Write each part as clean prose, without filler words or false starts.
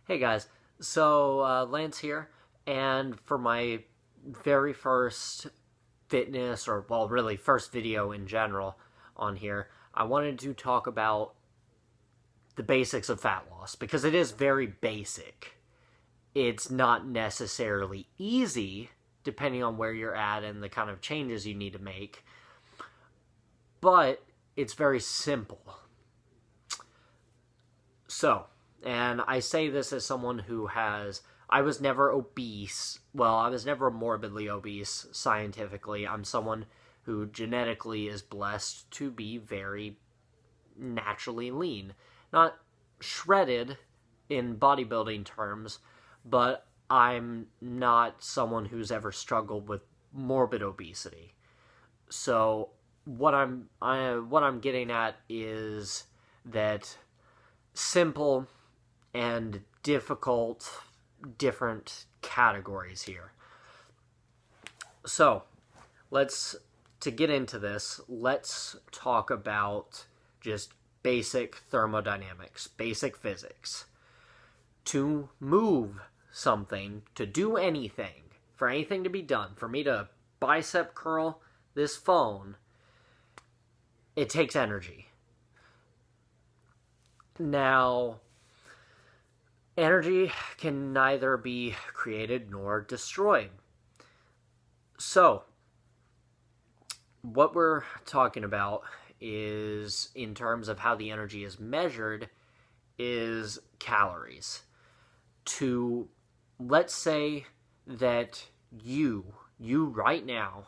Hey guys, so Lance here, and for my very first fitness, or well, really first video in general on here, I wanted to talk about the basics of fat loss because it is very basic. It's not necessarily easy, depending on where you're at and the kind of changes you need to make, but it's very simple. So, and I say this as someone who I was never obese. Well, I was never morbidly obese scientifically. I'm someone who genetically is blessed to be very naturally lean. Not shredded in bodybuilding terms, but I'm not someone who's ever struggled with morbid obesity. So what I'm getting at is that simple and difficult different categories here. So, to get into this, let's talk about just basic thermodynamics, basic physics. To move something, to do anything, for anything to be done, for me to bicep curl this phone, it takes energy. Now, energy can neither be created nor destroyed. So, what we're talking about is, in terms of how the energy is measured, is calories. Let's say that you right now,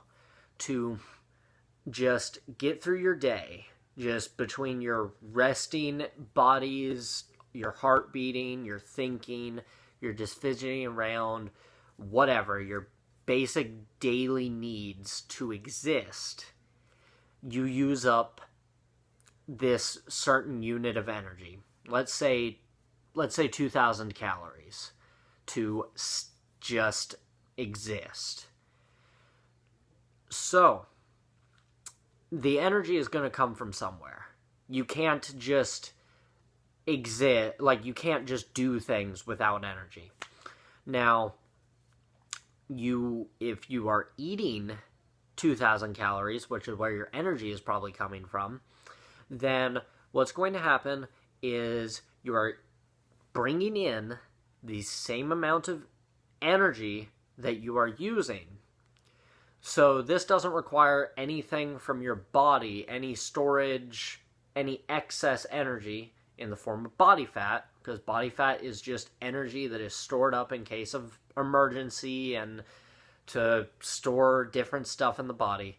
to just get through your day, just between your resting bodies, your heart beating, your thinking, you're just fidgeting around, whatever, your basic daily needs to exist, you use up this certain unit of energy. Let's say 2,000 calories to just exist. So, the energy is going to come from somewhere. You can't just exist, you can't just do things without energy. Now, if you are eating 2,000 calories, which is where your energy is probably coming from, then what's going to happen is you are bringing in the same amount of energy that you are using. So this doesn't require anything from your body, any storage, any excess energy in the form of body fat, because body fat is just energy that is stored up in case of emergency and to store different stuff in the body.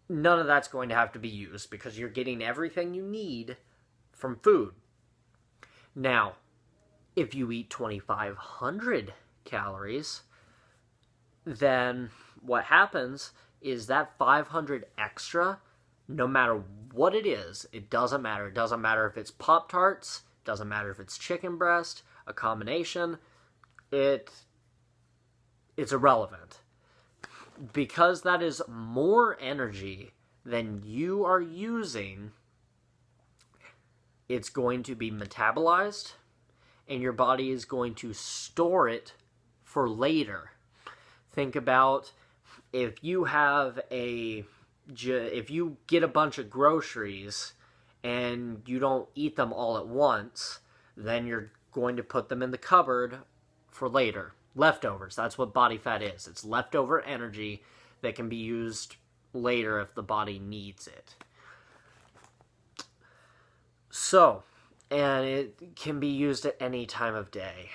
None of that's going to have to be used because you're getting everything you need from food. Now, if you eat 2,500 calories, then what happens is that 500 extra, no matter what it is, it doesn't matter. It doesn't matter if it's Pop-Tarts, it doesn't matter if it's chicken breast, a combination, it's irrelevant. Because that is more energy than you are using, it's going to be metabolized, and your body is going to store it for later. Think about if you get a bunch of groceries and you don't eat them all at once, then you're going to put them in the cupboard for later. Leftovers, that's what body fat is. It's leftover energy that can be used later if the body needs it. So, and it can be used at any time of day.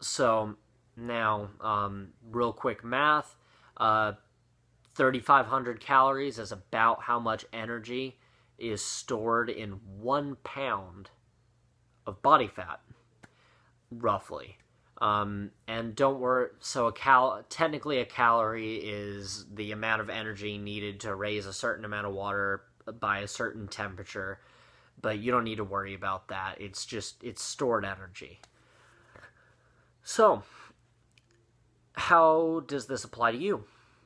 So, now, real quick math, 3,500 calories is about how much energy is stored in 1 pound of body fat, roughly. And don't worry, so technically a calorie is the amount of energy needed to raise a certain amount of water by a certain temperature, but you don't need to worry about that. It's stored energy. So, how does this apply to you?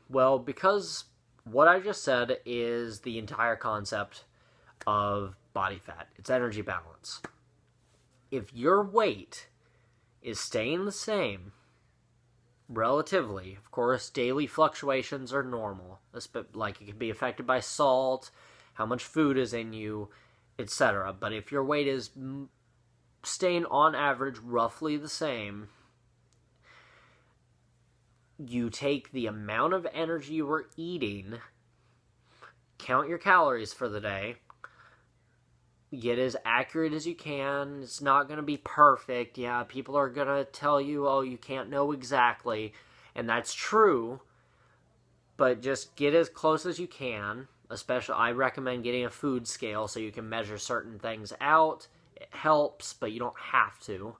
Well, because what I just said is the entire concept of body fat. It's energy balance. if your weight is staying the same, relatively, of course, daily fluctuations are normal. Like, it can be affected by salt, how much food is in you, etc. But if your weight is staying on average roughly the same, you take the amount of energy you were eating, count your calories for the day, get as accurate as you can. It's not going to be perfect. Yeah, people are going to tell you, oh, you can't know exactly, and that's true, but just get as close as you can. Especially, I recommend getting a food scale so you can measure certain things out. It helps, but you don't have to.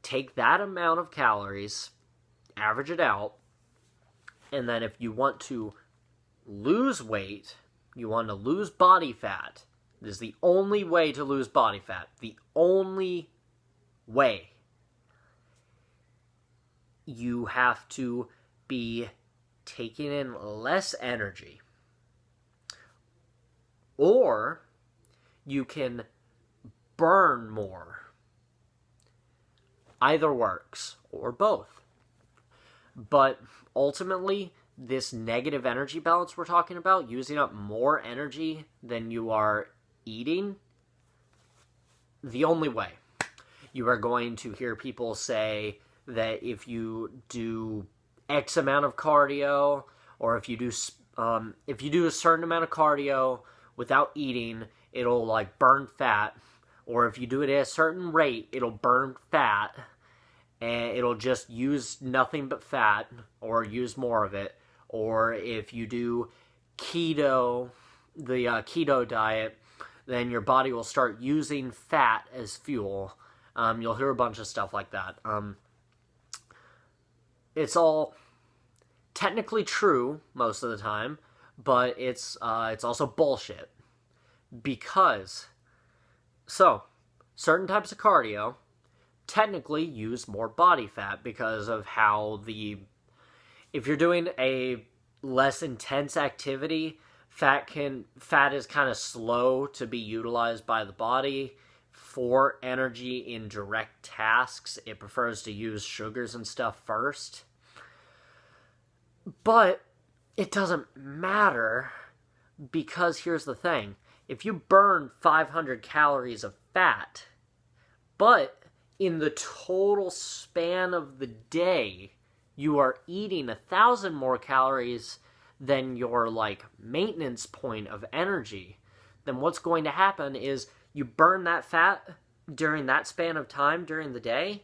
Take that amount of calories, average it out, and then if you want to lose weight, you want to lose body fat. This is the only way to lose body fat. The only way. You have to be taking in less energy. Or you can burn more. Either works, or both. But ultimately, this negative energy balance we're talking about, using up more energy than you are eating, the only way. You are going to hear people say that if you do X amount of cardio, or if you do a certain amount of cardio without eating, it'll like burn fat, or if you do it at a certain rate, it'll burn fat, and it'll just use nothing but fat, or use more of it. Or if you do keto, the keto diet, then your body will start using fat as fuel. You'll hear a bunch of stuff like that. It's all technically true most of the time, but it's also bullshit. Because, certain types of cardio technically use more body fat because of how if you're doing a less intense activity, fat is kind of slow to be utilized by the body for energy in direct tasks. It prefers to use sugars and stuff first. But it doesn't matter, because here's the thing. If you burn 500 calories of fat, but in the total span of the day, you are eating 1,000 more calories than your maintenance point of energy, then what's going to happen is you burn that fat during that span of time during the day,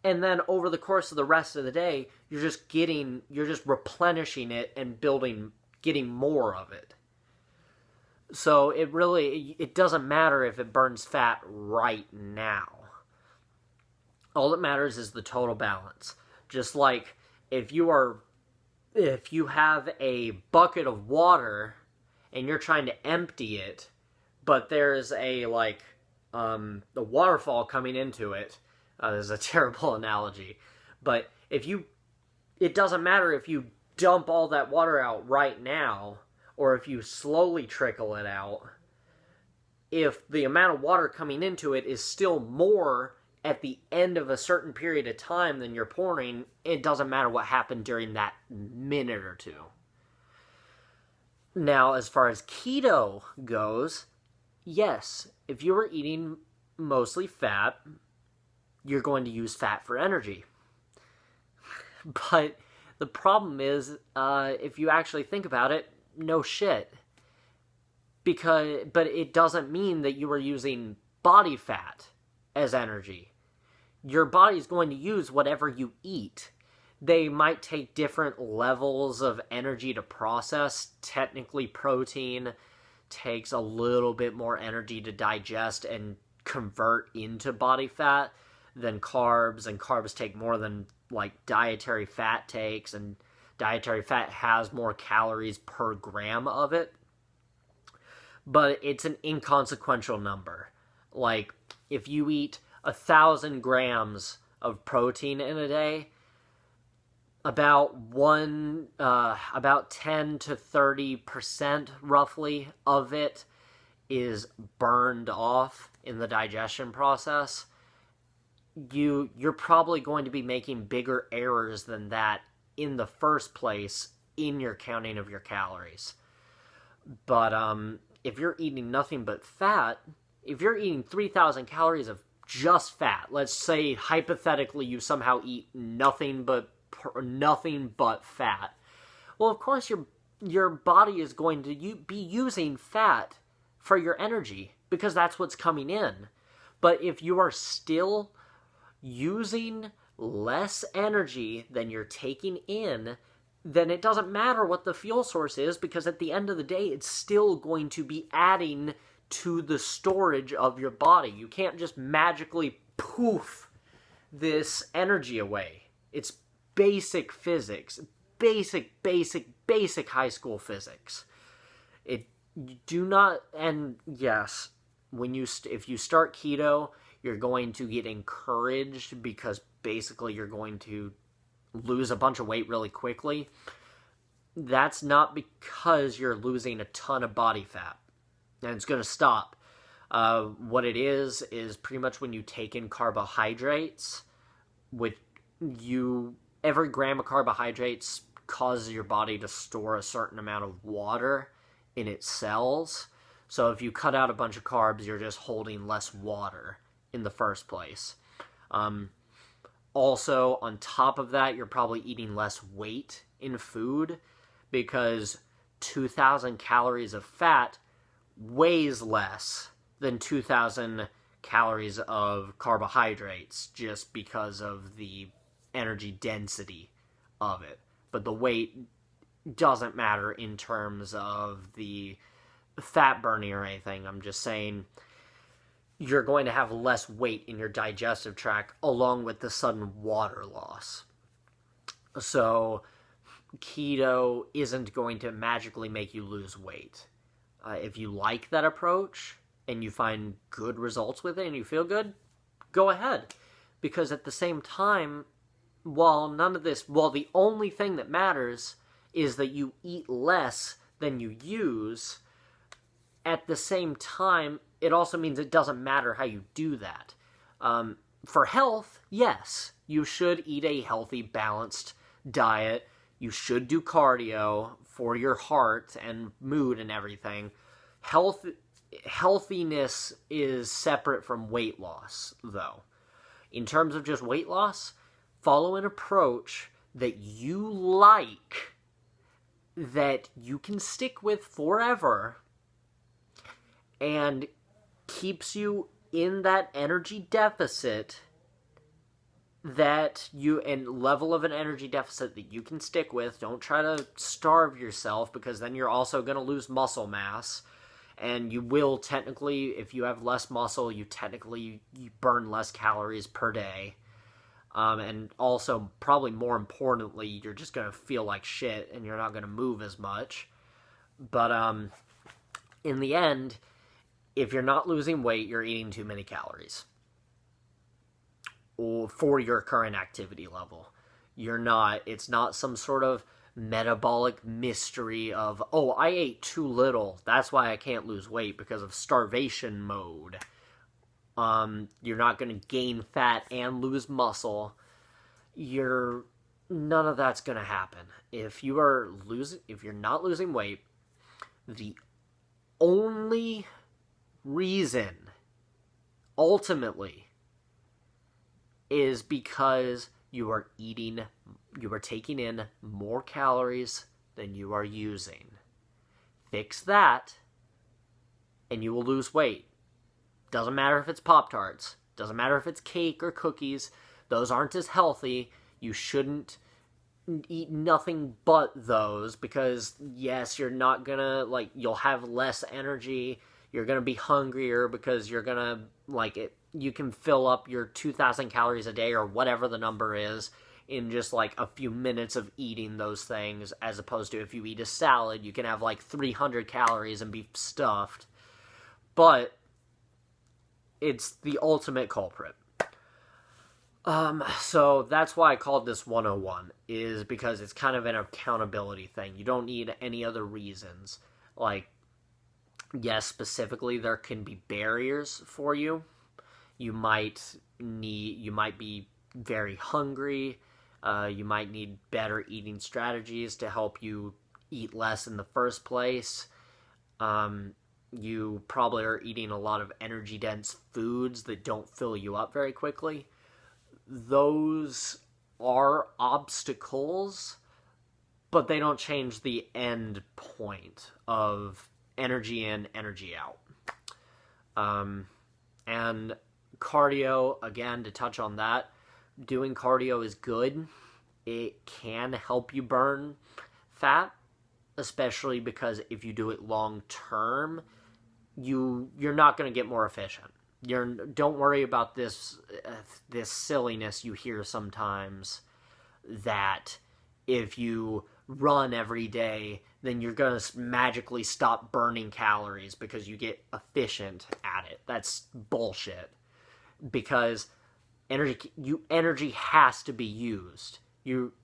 and then over the course of the rest of the day, you're just replenishing it and getting more of it. So it doesn't matter if it burns fat right now. All that matters is the total balance. Just like if you have a bucket of water and you're trying to empty it, but there's a waterfall coming into it. This is a terrible analogy, but it doesn't matter if you dump all that water out right now, or if you slowly trickle it out. If the amount of water coming into it is still more at the end of a certain period of time than you're pouring, it doesn't matter what happened during that minute or two. Now, as far as keto goes, yes, if you were eating mostly fat, you're going to use fat for energy. But the problem is, if you actually think about it, no shit. But it doesn't mean that you are using body fat as energy. Your body's going to use whatever you eat. They might take different levels of energy to process. Technically, protein takes a little bit more energy to digest and convert into body fat than carbs, and carbs take more than dietary fat takes, and dietary fat has more calories per gram of it. But it's an inconsequential number. If you eat 1,000 grams of protein in a day, about 10 to 30% roughly of it is burned off in the digestion process, you're probably going to be making bigger errors than that in the first place in your counting of your calories. But if you're eating nothing but fat, if you're eating 3,000 calories of just fat, let's say hypothetically you somehow eat nothing but fat, well, of course your body is going to be using fat for your energy because that's what's coming in. But if you are still using less energy than you're taking in, then it doesn't matter what the fuel source is, because at the end of the day, it's still going to be adding to the storage of your body. You can't just magically poof this energy away. It's basic physics. Basic high school physics. You do not, and yes, if you start keto, you're going to get encouraged because basically you're going to lose a bunch of weight really quickly. That's not because you're losing a ton of body fat, and it's going to stop. What it is pretty much when you take in carbohydrates, every gram of carbohydrates causes your body to store a certain amount of water in its cells. So if you cut out a bunch of carbs, you're just holding less water in the first place. Also, on top of that, you're probably eating less weight in food because 2,000 calories of fat weighs less than 2,000 calories of carbohydrates just because of the energy density of it. But the weight doesn't matter in terms of the fat burning or anything. I'm just saying you're going to have less weight in your digestive tract along with the sudden water loss. So keto isn't going to magically make you lose weight. If you like that approach and you find good results with it and you feel good, go ahead. Because at the same time, while the only thing that matters is that you eat less than you use, at the same time, it also means it doesn't matter how you do that. For health, yes, you should eat a healthy, balanced diet. You should do cardio for your heart and mood and everything. Healthiness is separate from weight loss, though. In terms of just weight loss, follow an approach that you like, that you can stick with forever, and keeps you in that energy deficit and level of an energy deficit that you can stick with. Don't try to starve yourself, because then you're also going to lose muscle mass, and you will technically, if you have less muscle, you burn less calories per day. And also, probably more importantly, you're just going to feel like shit and you're not going to move as much. But in the end, if you're not losing weight, you're eating too many calories for your current activity level. It's not some sort of metabolic mystery of, oh, I ate too little, that's why I can't lose weight, because of starvation mode. You're not going to gain fat and lose muscle. None of that's going to happen. If you're not losing weight, the only reason, ultimately, is because you are taking in more calories than you are using. Fix that, and you will lose weight. Doesn't matter if it's Pop-Tarts. Doesn't matter if it's cake or cookies. Those aren't as healthy. You shouldn't eat nothing but those, because yes, you're not gonna, you'll have less energy. You're gonna be hungrier because you're gonna, you can fill up your 2,000 calories a day or whatever the number is in just a few minutes of eating those things, as opposed to if you eat a salad, you can have 300 calories and be stuffed. But it's the ultimate culprit. So that's why I called this 101, is because it's kind of an accountability thing. You don't need any other reasons. Yes, specifically, there can be barriers for you. You might be very hungry. You might need better eating strategies to help you eat less in the first place. You probably are eating a lot of energy dense foods that don't fill you up very quickly. Those are obstacles, but they don't change the end point of energy in, energy out. And cardio, again, to touch on that, doing cardio is good. It can help you burn fat, especially because if you do it long term, you're not going to get more efficient. Don't worry about this silliness you hear sometimes that if you run every day, then you're going to magically stop burning calories because you get efficient at it. That's bullshit. Because energy has to be used.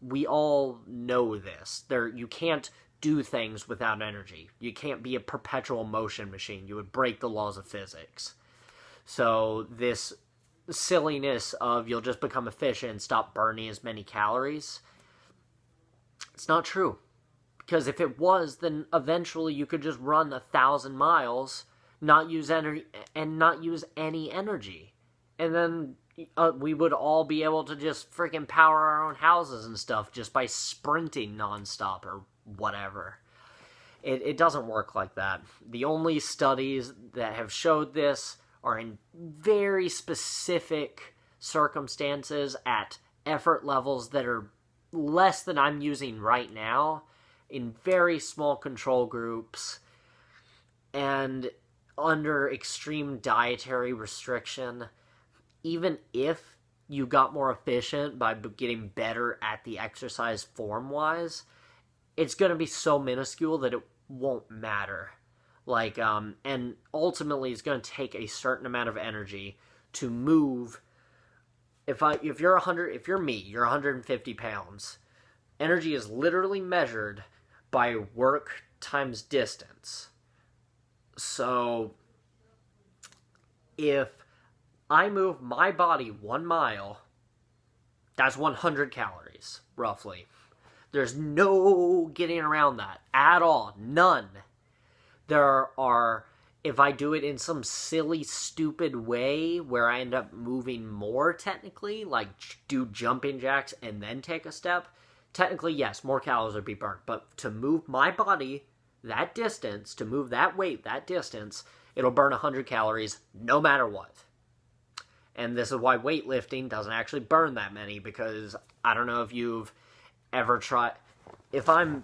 We all know this. You can't do things without energy. You can't be a perpetual motion machine. You would break the laws of physics. So this silliness of you'll just become efficient and stop burning as many calories, it's not true. Because if it was, then eventually you could just run 1,000 miles, not use energy, and not use any energy. And then we would all be able to just freaking power our own houses and stuff just by sprinting nonstop or whatever. It doesn't work like that. The only studies that have showed this are in very specific circumstances at effort levels that are less than I'm using right now, in very small control groups, and under extreme dietary restriction. Even if you got more efficient by getting better at the exercise form-wise, it's going to be so minuscule that it won't matter. And ultimately it's going to take a certain amount of energy to move. If you're me, you're 150 pounds. Energy is literally measured by work times distance. So, if I move my body 1 mile, that's 100 calories, roughly. There's no getting around that at all. None. If I do it in some silly, stupid way where I end up moving more technically, like do jumping jacks and then take a step, technically, yes, more calories would be burned. But to move my body that distance, to move that weight that distance, it'll burn 100 calories no matter what. And this is why weightlifting doesn't actually burn that many, because I don't know if you've ever tried. If I'm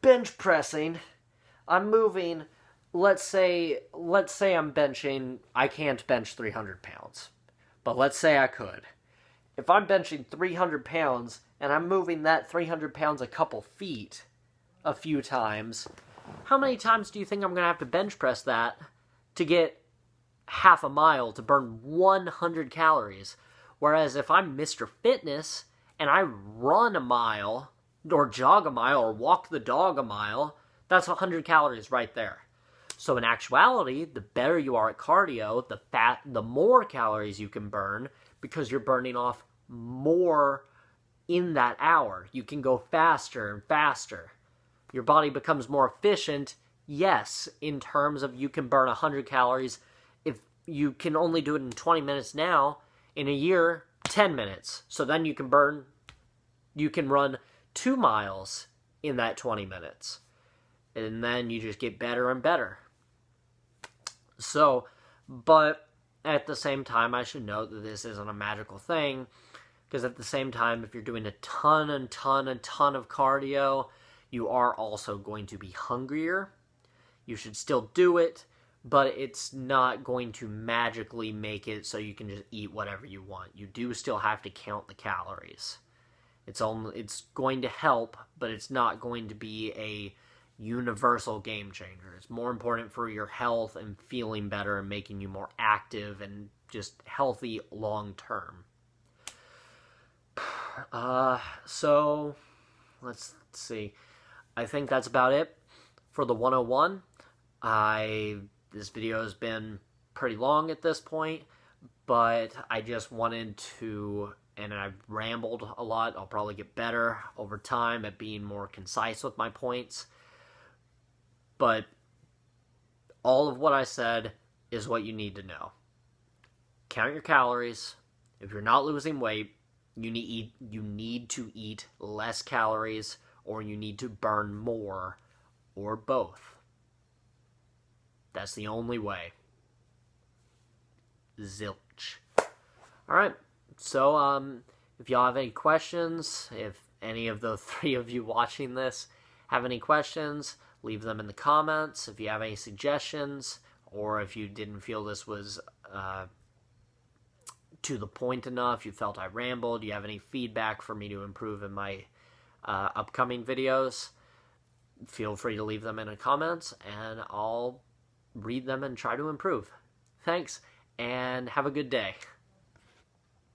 bench pressing, I'm moving, let's say I'm benching, I can't bench 300 pounds, but let's say I could. If I'm benching 300 pounds and I'm moving that 300 pounds a couple feet a few times, how many times do you think I'm going to have to bench press that to get half a mile to burn 100 calories? Whereas if I'm Mr. Fitness and I run a mile or jog a mile or walk the dog a mile, that's 100 calories right there. So in actuality, the better you are at cardio, the more calories you can burn, because you're burning off more in that hour. You can go faster and faster. Your body becomes more efficient, yes, in terms of you can burn 100 calories. If you can only do it in 20 minutes now, in a year, 10 minutes. So then you can run 2 miles in that 20 minutes. And then you just get better and better. So, but at the same time, I should note that this isn't a magical thing, because at the same time, if you're doing a ton of cardio, you are also going to be hungrier. You should still do it, but it's not going to magically make it so you can just eat whatever you want. You do still have to count the calories. It's going to help, but it's not going to be a universal game changer. It's more important for your health and feeling better and making you more active and just healthy long term. So let's see. I think that's about it for the 101. This video has been pretty long at this point, but I just wanted to, and I've rambled a lot. I'll probably get better over time at being more concise with my points. But all of what I said is what you need to know. Count your calories. If you're not losing weight, you need to eat less calories, or you need to burn more, or both. That's the only way. Zilch. Alright, so if y'all have any questions, if any of the three of you watching this have any questions, leave them in the comments. If you have any suggestions, or if you didn't feel this was to the point enough, you felt I rambled, you have any feedback for me to improve in my upcoming videos, feel free to leave them in the comments, and I'll read them and try to improve. Thanks, and have a good day.